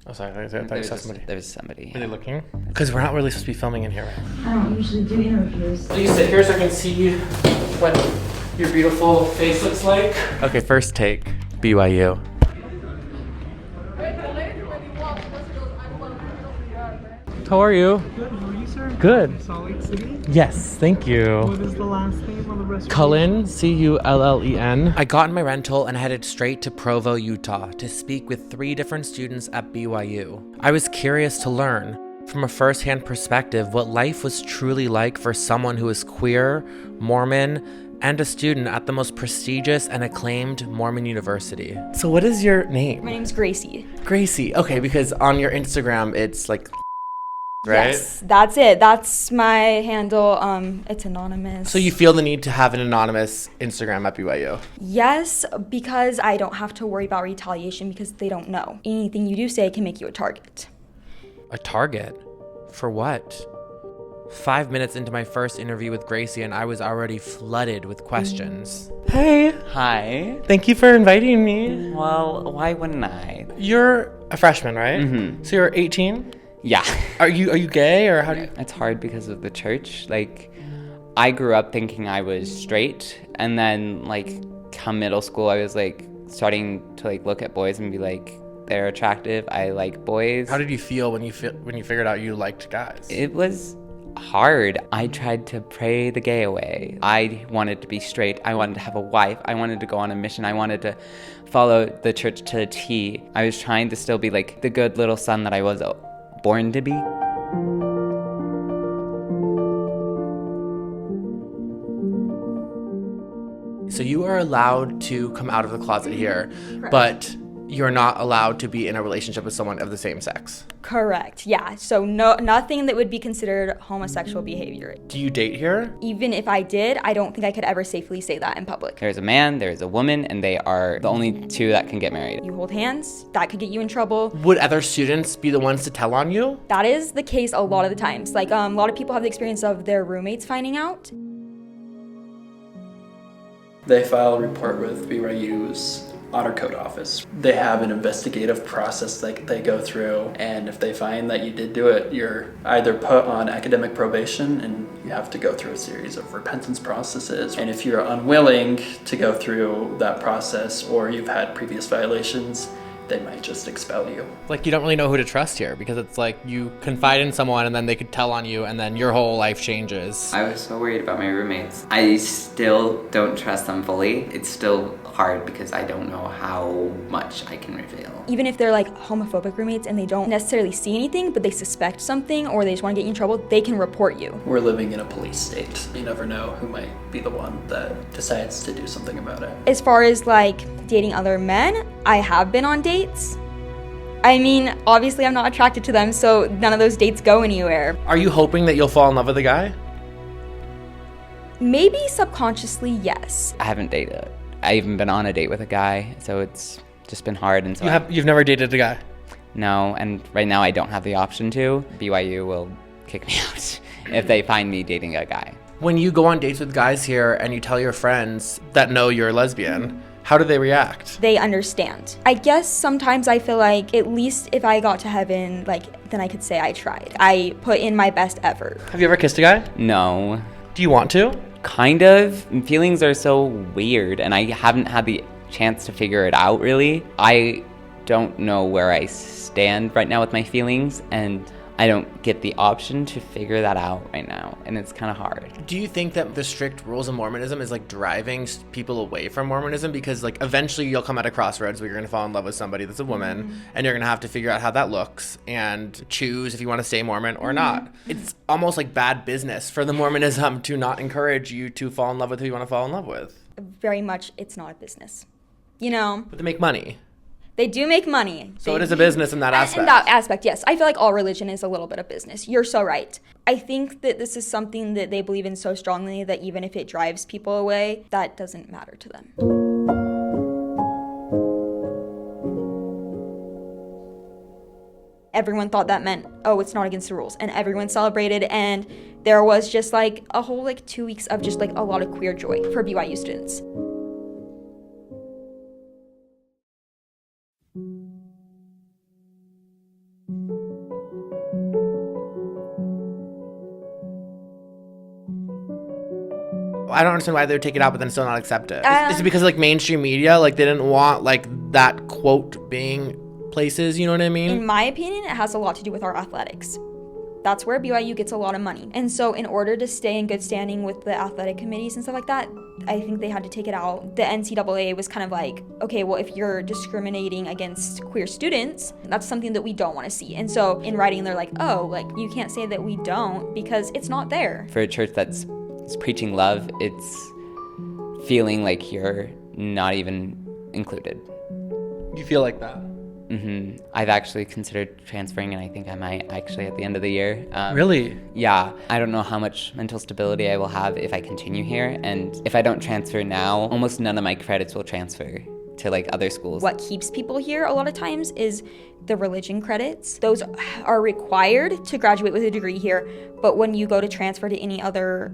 Oh, sorry. I thought you saw somebody. There was somebody. Are they looking? Because we're not really supposed to be filming in here, right? I don't usually do interviews. Please sit here so I can see what your beautiful face looks like. Okay, first take. BYU. How are you? Good, how are you, sir? Good. Salt Lake City? Yes, thank you. What is the last name on the restaurant? Cullen, Cullen. I got in my rental and headed straight to Provo, Utah to speak with 3 different students at BYU. I was curious to learn, from a first-hand perspective, what life was truly like for someone who is queer, Mormon, and a student at the most prestigious and acclaimed Mormon university. So what is your name? My name's Gracie. Gracie. Okay, because on your Instagram, it's like... Right? Yes, that's it. That's my handle. It's anonymous. So you feel the need to have an anonymous Instagram at BYU? Yes, because I don't have to worry about retaliation because they don't know. Anything you do say can make you a target. A target? For what? 5 minutes into my first interview with Gracie and I was already flooded with questions. Hey. Hi. Thank you for inviting me. Well, why wouldn't I? You're a freshman, right? Mm-hmm. So you're 18? Yeah. Are you gay or how do you... It's hard because of the church. Like, I grew up thinking I was straight, and then, like, come middle school, I was, like, starting to, like, look at boys and be like, they're attractive, I like boys. How did you feel when you figured out you liked guys? It was hard. I tried to pray the gay away. I wanted to be straight. I wanted to have a wife. I wanted to go on a mission. I wanted to follow the church to the T. I was trying to still be, like, the good little son that I was born to be. So you are allowed to come out of the closet here, Correct. but you're not allowed to be in a relationship with someone of the same sex. Correct. Yeah. So nothing that would be considered homosexual behavior. Do you date here? Even if I did, I don't think I could ever safely say that in public. There's a man, there's a woman, and they are the only 2 that can get married. You hold hands, that could get you in trouble. Would other students be the ones to tell on you? That is the case a lot of the times. Like, a lot of people have the experience of their roommates finding out. They file a report with BYU's Honor Code office. They have an investigative process that they go through, and if they find that you did do it, you're either put on academic probation and you have to go through a series of repentance processes. And if you're unwilling to go through that process or you've had previous violations, they might just expel you. Like, you don't really know who to trust here because it's like you confide in someone and then they could tell on you and then your whole life changes. I was so worried about my roommates. I still don't trust them fully. It's still hard because I don't know how much I can reveal. Even if they're like homophobic roommates and they don't necessarily see anything, but they suspect something or they just want to get you in trouble, they can report you. We're living in a police state. You never know who might be the one that decides to do something about it. As far as like dating other men, I have been on dates. I mean, obviously I'm not attracted to them, so none of those dates go anywhere. Are you hoping that you'll fall in love with a guy? Maybe subconsciously, yes. I haven't dated. I even been on a date with a guy, so it's just been hard. And so You've never dated a guy? No, and right now I don't have the option to. BYU will kick me out if they find me dating a guy. When you go on dates with guys here and you tell your friends that know you're a lesbian, how do they react? They understand. I guess sometimes I feel like at least if I got to heaven, like, then I could say I tried. I put in my best effort. Have you ever kissed a guy? No. Do you want to? Kind of. Feelings are so weird, and I haven't had the chance to figure it out, really. I don't know where I stand right now with my feelings, and I don't get the option to figure that out right now, and it's kind of hard. Do you think that the strict rules of Mormonism is like driving people away from Mormonism? Because like eventually you'll come at a crossroads where you're going to fall in love with somebody that's a woman, and you're going to have to figure out how that looks and choose if you want to stay Mormon or not. It's almost like bad business for the Mormonism to not encourage you to fall in love with who you want to fall in love with. Very much, it's not a business. You know? But they make money. They do make money. So it is a business in that aspect. In that aspect, yes. I feel like all religion is a little bit of business. You're so right. I think that this is something that they believe in so strongly that even if it drives people away, that doesn't matter to them. Everyone thought that meant, oh, it's not against the rules. And everyone celebrated, and there was just like a whole 2 weeks of just like a lot of queer joy for BYU students. I don't understand why they would take it out but then still not accept it. Is it because like mainstream media, like they didn't want like that quote being places, you know what I mean? In my opinion, it has a lot to do with our athletics. That's where BYU gets a lot of money. And so in order to stay in good standing with the athletic committees and stuff like that, I think they had to take it out. The NCAA was kind of like, okay, well, if you're discriminating against queer students, that's something that we don't want to see. And so in writing, they're like, oh, like you can't say that we don't because it's not there. For a church that's preaching love, it's feeling like you're not even included. You feel like that? Mm-hmm. I've actually considered transferring, and I think I might actually at the end of the year. Really? Yeah. I don't know how much mental stability I will have if I continue here, and if I don't transfer now, almost none of my credits will transfer to like other schools. What keeps people here a lot of times is the religion credits. Those are required to graduate with a degree here, but when you go to transfer to any other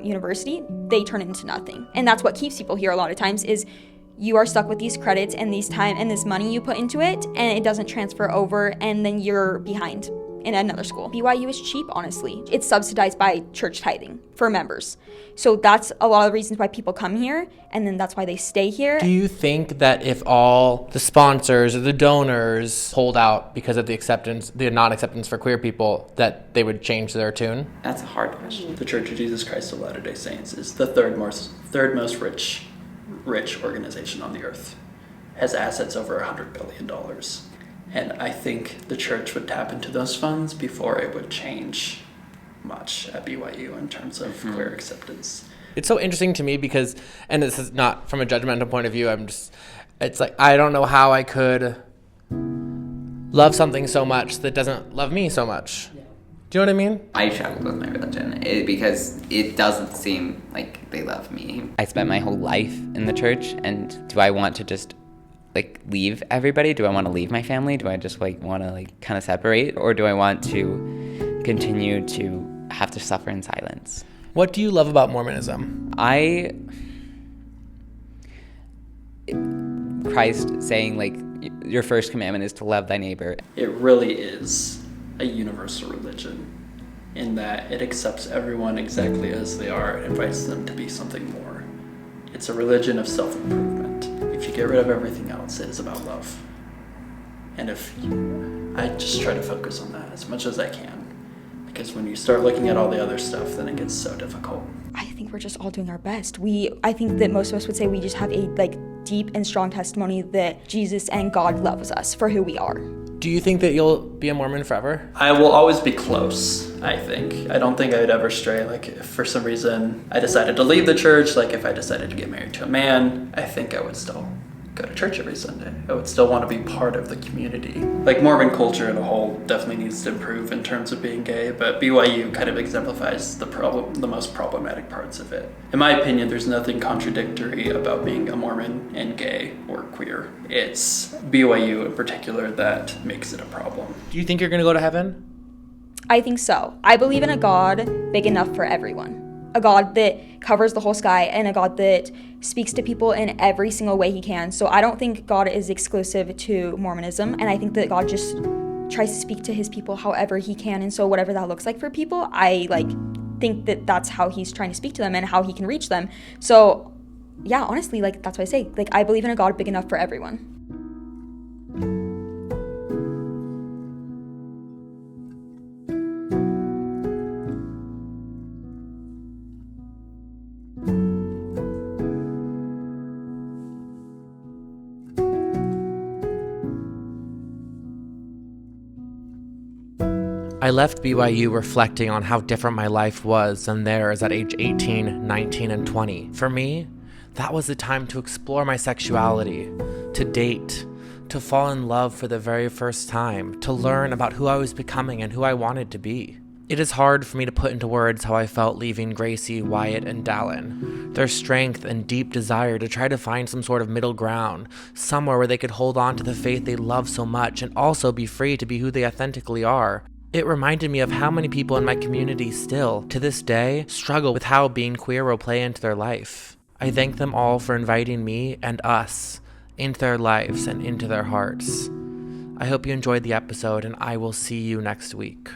university, they turn into nothing. And that's what keeps people here a lot of times is you are stuck with these credits and these time and this money you put into it, and it doesn't transfer over, and then you're behind in another school. BYU is cheap, honestly. It's subsidized by church tithing for members. So that's a lot of the reasons why people come here, and then that's why they stay here. Do you think that if all the sponsors or the donors pulled out because of the non-acceptance for queer people, that they would change their tune? That's a hard question. The Church of Jesus Christ of Latter-day Saints is the third most rich organization on the earth, has assets over $100 billion. And I think the church would tap into those funds before it would change much at BYU in terms of queer acceptance. It's so interesting to me because, and this is not from a judgmental point of view, it's like, I don't know how I could love something so much that doesn't love me so much. Do you know what I mean? I struggle with my religion because it doesn't seem like they love me. I spent my whole life in the church, and do I want to just like leave everybody? Do I want to leave my family? Do I just like want to like kind of separate, or do I want to continue to have to suffer in silence? What do you love about Mormonism? Christ saying like your first commandment is to love thy neighbor. It really is a universal religion in that it accepts everyone exactly as they are and invites them to be something more. It's a religion of self-improvement. If you get rid of everything else, it is about love. And I just try to focus on that as much as I can, because when you start looking at all the other stuff, then it gets so difficult. I think we're just all doing our best. I think that most of us would say we just have a deep and strong testimony that Jesus and God loves us for who we are. Do you think that you'll be a Mormon forever? I will always be close, I think. I don't think I would ever stray. Like, if for some reason I decided to leave the church, like if I decided to get married to a man, I think I would still go to church every Sunday. I would still want to be part of the community. Like, Mormon culture as a whole definitely needs to improve in terms of being gay, but BYU kind of exemplifies the most problematic parts of it. In my opinion, there's nothing contradictory about being a Mormon and gay or queer. It's BYU in particular that makes it a problem. Do you think you're going to go to heaven? I think so. I believe in a God big enough for everyone. A God that covers the whole sky, and a God that speaks to people in every single way he can. So I don't think God is exclusive to Mormonism, and I think that God just tries to speak to his people however he can. And so whatever that looks like for people, I think that that's how he's trying to speak to them and how he can reach them. So yeah, honestly, that's what I say. I believe in a God big enough for everyone. I left BYU reflecting on how different my life was than theirs at age 18, 19, and 20. For me, that was the time to explore my sexuality, to date, to fall in love for the very first time, to learn about who I was becoming and who I wanted to be. It is hard for me to put into words how I felt leaving Gracie, Wyatt, and Dallin. Their strength and deep desire to try to find some sort of middle ground, somewhere where they could hold on to the faith they love so much and also be free to be who they authentically are. It reminded me of how many people in my community still, to this day, struggle with how being queer will play into their life. I thank them all for inviting me and us into their lives and into their hearts. I hope you enjoyed the episode, and I will see you next week.